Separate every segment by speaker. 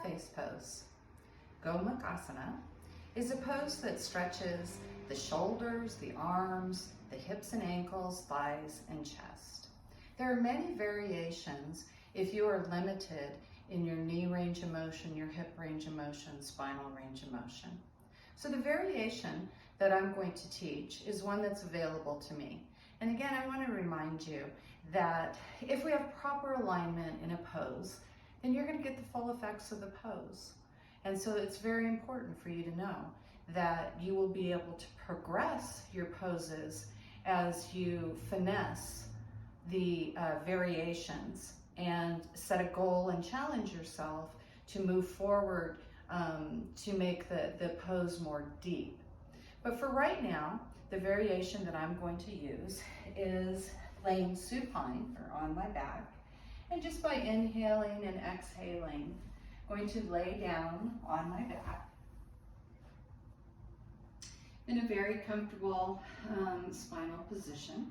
Speaker 1: face pose. Gomukh Asana is a pose that stretches the shoulders, the arms, the hips and ankles, thighs, and chest. There are many variations if you are limited in your knee range of motion, your hip range of motion, spinal range of motion. So the variation that I'm going to teach is one that's available to me. And again, I want to remind you that if we have proper alignment in a pose, then you're going to get the full effects of the pose. And so it's very important for you to know that you will be able to progress your poses as you finesse the variations and set a goal and challenge yourself to move forward to make the pose more deep. But for right now, the variation that I'm going to use is laying supine or on my back, and just by inhaling and exhaling, going to lay down on my back in a very comfortable spinal position.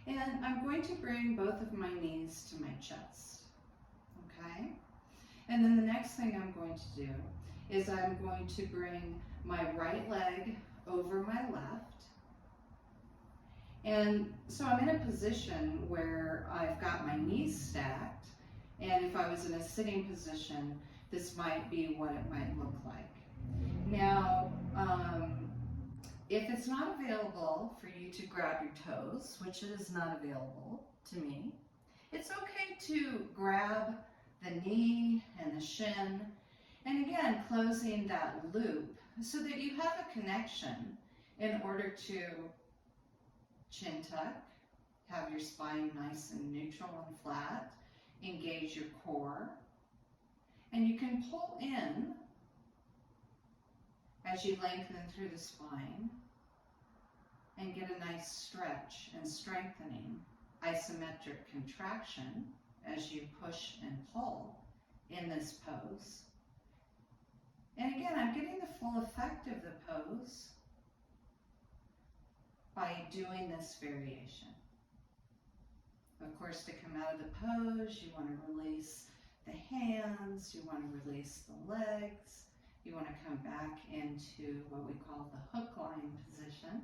Speaker 1: And I'm going to bring both of my knees to my chest, okay? And then the next thing I'm going to do is I'm going to bring my right leg over my left. And so I'm in a position where I've got my knees stacked, and if I was in a sitting position, this might be what it might look like. Now, if it's not available for you to grab your toes, which it is not available to me, it's okay to grab the knee and the shin, and again, closing that loop so that you have a connection in order to chin tuck, have your spine nice and neutral and flat, engage your core, and you can pull in as you lengthen through the spine and get a nice stretch and strengthening, isometric contraction as you push and pull in this pose. And again, I'm getting the full effect of the pose by doing this variation. Of course, to come out of the pose, you want to release the hands, you want to release the legs, you want to come back into what we call the hook line position.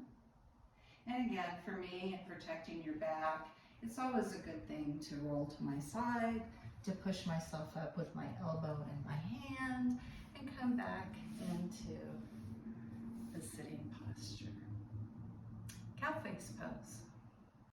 Speaker 1: And again, for me, in protecting your back, it's always a good thing to roll to my side, to push myself up with my elbow and my hand, and come back into the sitting posture. Cow face pose.